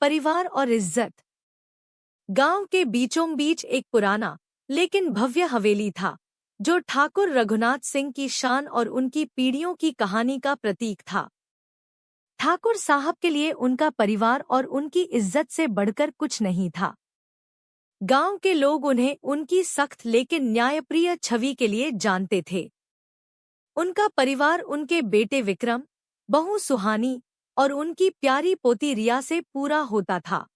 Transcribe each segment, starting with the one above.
परिवार और इज्जत। गांव के बीचों बीच एक पुराना लेकिन भव्य हवेली था, जो ठाकुर रघुनाथ सिंह की शान और उनकी पीढ़ियों की कहानी का प्रतीक था। ठाकुर साहब के लिए उनका परिवार और उनकी इज्जत से बढ़कर कुछ नहीं था। गांव के लोग उन्हें उनकी सख्त लेकिन न्यायप्रिय छवि के लिए जानते थे। उनका परिवार उनके बेटे विक्रम, बहू सुहानी और उनकी प्यारी पोती रिया से पूरा होता था।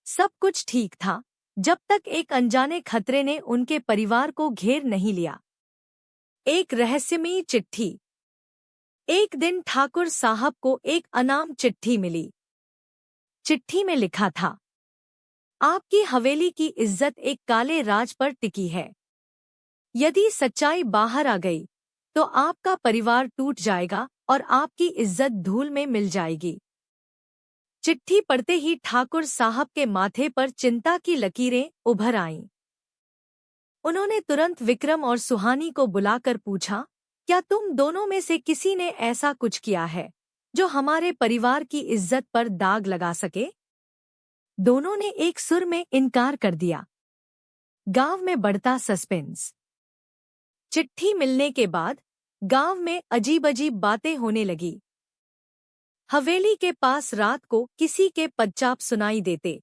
सब कुछ ठीक था जब तक एक अनजाने खतरे ने उनके परिवार को घेर नहीं लिया। एक रहस्यमयी चिट्ठी। एक दिन ठाकुर साहब को एक अनाम चिट्ठी मिली। चिट्ठी में लिखा था, आपकी हवेली की इज्जत एक काले राज पर टिकी है। यदि सच्चाई बाहर आ गई तो आपका परिवार टूट जाएगा और आपकी इज्जत धूल में मिल जाएगी। चिट्ठी पढ़ते ही ठाकुर साहब के माथे पर चिंता की लकीरें उभर आईं। उन्होंने तुरंत विक्रम और सुहानी को बुलाकर पूछा, क्या तुम दोनों में से किसी ने ऐसा कुछ किया है जो हमारे परिवार की इज्जत पर दाग लगा सके? दोनों ने एक सुर में इनकार कर दिया। गांव में बढ़ता सस्पेंस। चिट्ठी मिलने के बाद गांव में अजीब-अजीब बातें होने लगी। हवेली के पास रात को किसी के पदचाप सुनाई देते।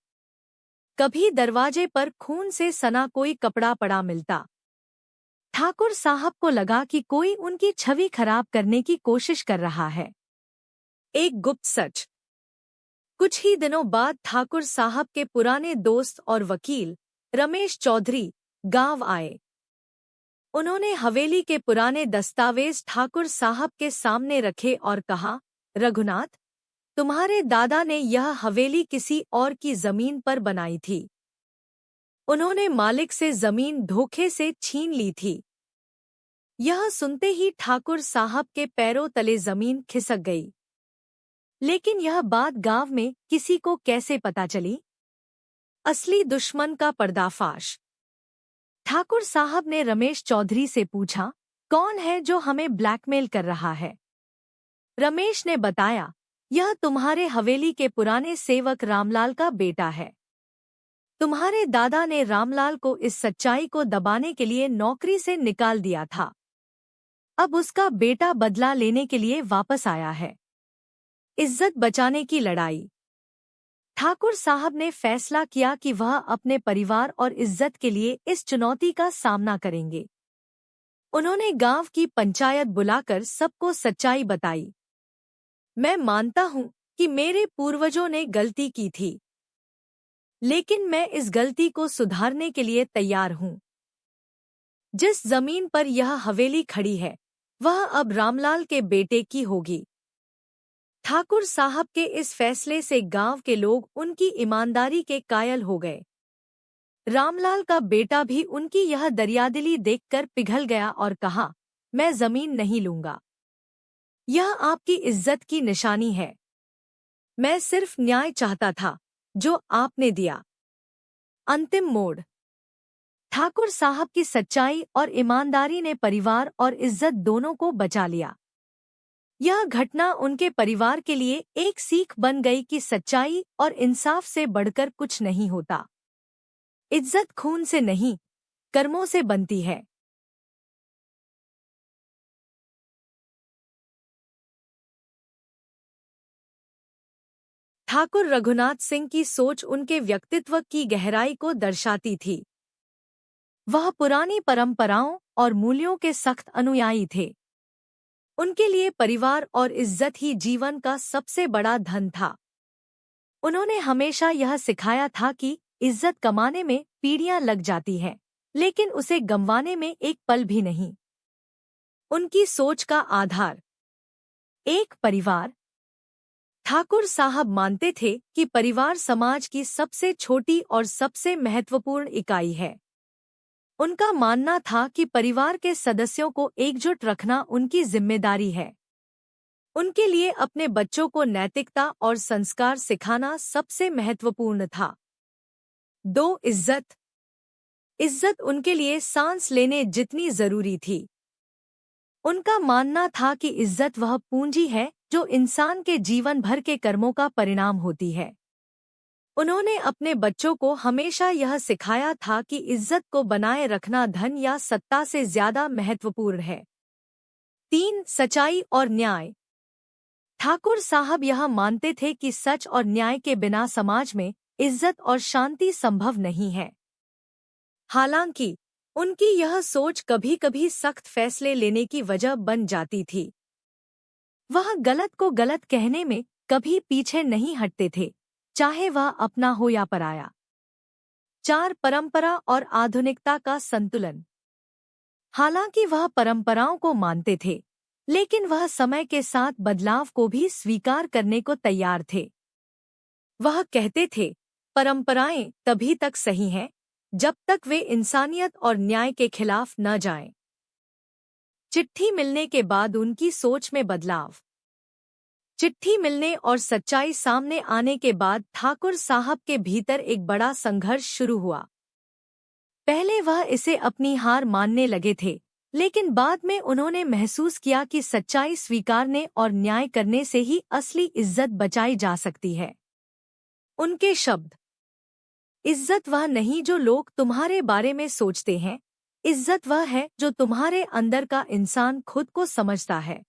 कभी दरवाजे पर खून से सना कोई कपड़ा पड़ा मिलता। ठाकुर साहब को लगा कि कोई उनकी छवि खराब करने की कोशिश कर रहा है। एक गुप्त सच। कुछ ही दिनों बाद ठाकुर साहब के पुराने दोस्त और वकील रमेश चौधरी गांव आए। उन्होंने हवेली के पुराने दस्तावेज ठाकुर साहब के सामने रखे और कहा, रघुनाथ, तुम्हारे दादा ने यह हवेली किसी और की जमीन पर बनाई थी। उन्होंने मालिक से जमीन धोखे से छीन ली थी। यह सुनते ही ठाकुर साहब के पैरों तले जमीन खिसक गई। लेकिन यह बात गांव में किसी को कैसे पता चली? असली दुश्मन का पर्दाफाश। ठाकुर साहब ने रमेश चौधरी से पूछा, कौन है जो हमें ब्लैकमेल कर रहा है? रमेश ने बताया, यह तुम्हारे हवेली के पुराने सेवक रामलाल का बेटा है। तुम्हारे दादा ने रामलाल को इस सच्चाई को दबाने के लिए नौकरी से निकाल दिया था। अब उसका बेटा बदला लेने के लिए वापस आया है। इज्जत बचाने की लड़ाई। ठाकुर साहब ने फैसला किया कि वह अपने परिवार और इज्जत के लिए इस चुनौती का सामना करेंगे। उन्होंने गांव की पंचायत बुलाकर सबको सच्चाई बताई। मैं मानता हूं कि मेरे पूर्वजों ने गलती की थी, लेकिन मैं इस गलती को सुधारने के लिए तैयार हूं। जिस जमीन पर यह हवेली खड़ी है, वह अब रामलाल के बेटे की होगी। ठाकुर साहब के इस फैसले से गांव के लोग उनकी ईमानदारी के कायल हो गए। रामलाल का बेटा भी उनकी यह दरियादिली देखकर पिघल गया और कहा, मैं जमीन नहीं लूंगा। यह आपकी इज्जत की निशानी है। मैं सिर्फ न्याय चाहता था, जो आपने दिया। अंतिम मोड़। ठाकुर साहब की सच्चाई और ईमानदारी ने परिवार और इज्जत दोनों को बचा लिया। यह घटना उनके परिवार के लिए एक सीख बन गई कि सच्चाई और इंसाफ से बढ़कर कुछ नहीं होता। इज्जत खून से नहीं, कर्मों से बनती है। ठाकुर रघुनाथ सिंह की सोच उनके व्यक्तित्व की गहराई को दर्शाती थी। वह पुरानी परंपराओं और मूल्यों के सख्त अनुयायी थे। उनके लिए परिवार और इज्जत ही जीवन का सबसे बड़ा धन था। उन्होंने हमेशा यह सिखाया था कि इज्जत कमाने में पीढ़ियां लग जाती हैं, लेकिन उसे गंवाने में एक पल भी नहीं। उनकी सोच का आधार। एक परिवार। ठाकुर साहब मानते थे कि परिवार समाज की सबसे छोटी और सबसे महत्वपूर्ण इकाई है। उनका मानना था कि परिवार के सदस्यों को एकजुट रखना उनकी जिम्मेदारी है। उनके लिए अपने बच्चों को नैतिकता और संस्कार सिखाना सबसे महत्वपूर्ण था। 2. इज्जत। इज्जत उनके लिए सांस लेने जितनी जरूरी थी। उनका मानना था कि इज्जत वह पूंजी है जो इंसान के जीवन भर के कर्मों का परिणाम होती है। उन्होंने अपने बच्चों को हमेशा यह सिखाया था कि इज्जत को बनाए रखना धन या सत्ता से ज्यादा महत्वपूर्ण है। 3. सच्चाई और न्याय। ठाकुर साहब यह मानते थे कि सच और न्याय के बिना समाज में इज्जत और शांति संभव नहीं है। हालांकि उनकी यह सोच कभी कभी सख्त फैसले लेने की वजह बन जाती थी। वह गलत को गलत कहने में कभी पीछे नहीं हटते थे, चाहे वह अपना हो या पराया। 4. परंपरा और आधुनिकता का संतुलन। हालांकि वह परंपराओं को मानते थे, लेकिन वह समय के साथ बदलाव को भी स्वीकार करने को तैयार थे। वह कहते थे, परंपराएं तभी तक सही हैं जब तक वे इंसानियत और न्याय के खिलाफ न जाएं। चिट्ठी मिलने के बाद उनकी सोच में बदलाव। चिट्ठी मिलने और सच्चाई सामने आने के बाद ठाकुर साहब के भीतर एक बड़ा संघर्ष शुरू हुआ। पहले वह इसे अपनी हार मानने लगे थे, लेकिन बाद में उन्होंने महसूस किया कि सच्चाई स्वीकारने और न्याय करने से ही असली इज्जत बचाई जा सकती है। उनके शब्द, इज्जत वह नहीं जो लोग तुम्हारे बारे में सोचते हैं, इज्जत वह है जो तुम्हारे अंदर का इंसान खुद को समझता है।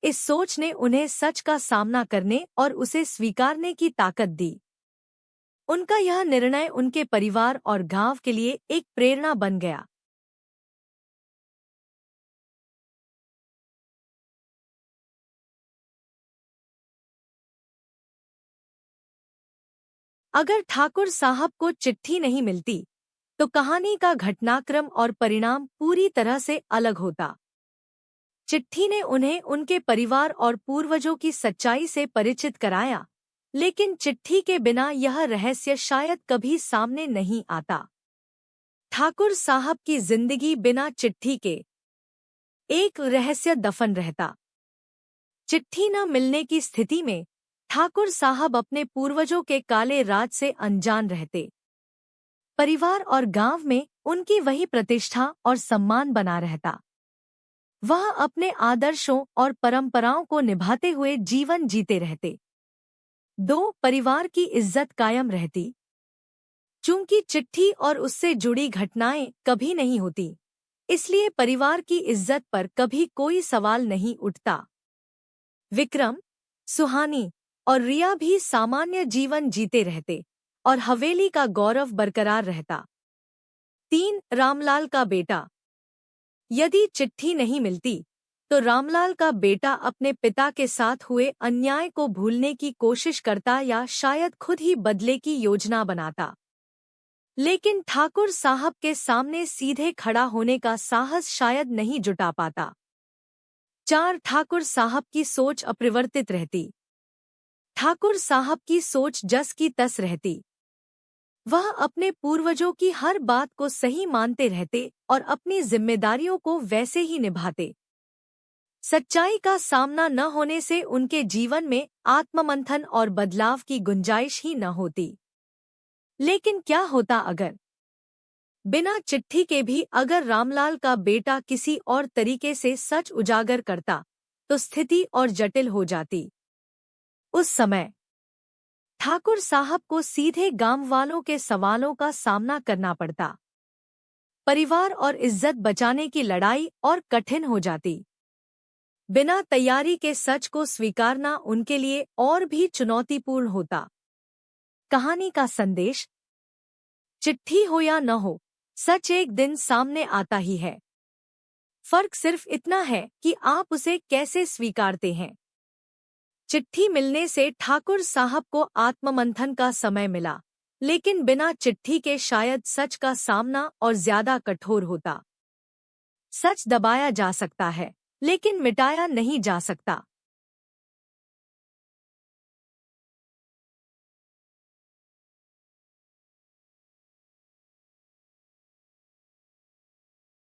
इस सोच ने उन्हें सच का सामना करने और उसे स्वीकारने की ताकत दी। उनका यह निर्णय उनके परिवार और गांव के लिए एक प्रेरणा बन गया। अगर ठाकुर साहब को चिट्ठी नहीं मिलती, तो कहानी का घटनाक्रम और परिणाम पूरी तरह से अलग होता। चिट्ठी ने उन्हें उनके परिवार और पूर्वजों की सच्चाई से परिचित कराया, लेकिन चिट्ठी के बिना यह रहस्य शायद कभी सामने नहीं आता। ठाकुर साहब की जिंदगी बिना चिट्ठी के एक रहस्य दफन रहता। चिट्ठी न मिलने की स्थिति में ठाकुर साहब अपने पूर्वजों के काले राज से अनजान रहते। परिवार और गांव में उनकी वही प्रतिष्ठा और सम्मान बना रहता। वह अपने आदर्शों और परंपराओं को निभाते हुए जीवन जीते रहते। 2. परिवार की इज्जत कायम रहती। चूंकि चिट्ठी और उससे जुड़ी घटनाएं कभी नहीं होती, इसलिए परिवार की इज्जत पर कभी कोई सवाल नहीं उठता। विक्रम, सुहानी और रिया भी सामान्य जीवन जीते रहते और हवेली का गौरव बरकरार रहता। 3. रामलाल का बेटा। यदि चिट्ठी नहीं मिलती, तो रामलाल का बेटा अपने पिता के साथ हुए अन्याय को भूलने की कोशिश करता या शायद खुद ही बदले की योजना बनाता। लेकिन ठाकुर साहब के सामने सीधे खड़ा होने का साहस शायद नहीं जुटा पाता। 4. ठाकुर साहब की सोच अपरिवर्तित रहती। ठाकुर साहब की सोच जस की तस रहती। वह अपने पूर्वजों की हर बात को सही मानते रहते और अपनी जिम्मेदारियों को वैसे ही निभाते। सच्चाई का सामना न होने से उनके जीवन में आत्ममंथन और बदलाव की गुंजाइश ही न होती। लेकिन क्या होता अगर बिना चिट्ठी के भी अगर रामलाल का बेटा किसी और तरीके से सच उजागर करता, तो स्थिति और जटिल हो जाती। उस समय ठाकुर साहब को सीधे गांव वालों के सवालों का सामना करना पड़ता। परिवार और इज्जत बचाने की लड़ाई और कठिन हो जाती। बिना तैयारी के सच को स्वीकारना उनके लिए और भी चुनौतीपूर्ण होता। कहानी का संदेश, चिट्ठी हो या न हो, सच एक दिन सामने आता ही है। फर्क सिर्फ इतना है कि आप उसे कैसे स्वीकारते हैं। चिट्ठी मिलने से ठाकुर साहब को आत्ममंथन का समय मिला, लेकिन बिना चिट्ठी के शायद सच का सामना और ज्यादा कठोर होता। सच दबाया जा सकता है, लेकिन मिटाया नहीं जा सकता।